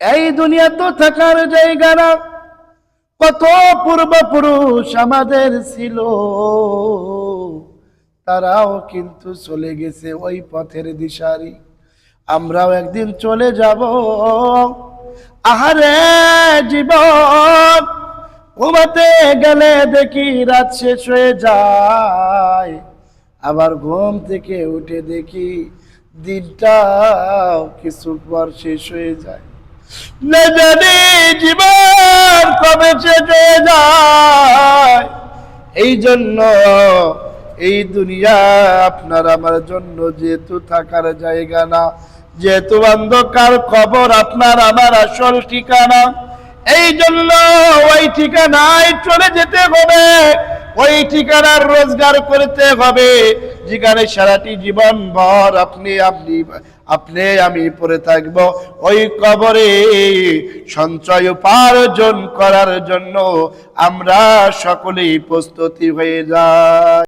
এই দুনিয়া তো থাকার জায়গা না। কত পূর্বপুরুষ আমাদের ছিল, তারাও কিন্তু চলে গেছে ওই পথের দিশারি। আমরাও একদিন চলে যাব। আহারে জীবন, ঘুমাতে গেলে দেখি রাত শেষ হয়ে যায়, আবার ঘুম থেকে উঠে দেখি দিনটাও কিছু পর শেষ হয়ে যায়। না জানি জীবন কবে শেষ হয়ে যায়। এই জন্য এই দুনিয়া আপনার আমার জন্য যেহেতু থাকার জায়গা না, যেহেতু অন্ধকার কবর আপনার আমার আসল ঠিকানা, এই জন্য ওই ঠিকানায় চলে যেতে হবে, ওই ঠিকানার রোজগার করতে হবে, যেখানে সারাটি জীবন ভর আপনি আপনি আপনি আমি পড়ে থাকবো। ওই কবরে সঞ্চয় উপার্জন করার জন্য আমরা সকলেই প্রস্তুতি হয়ে যাই।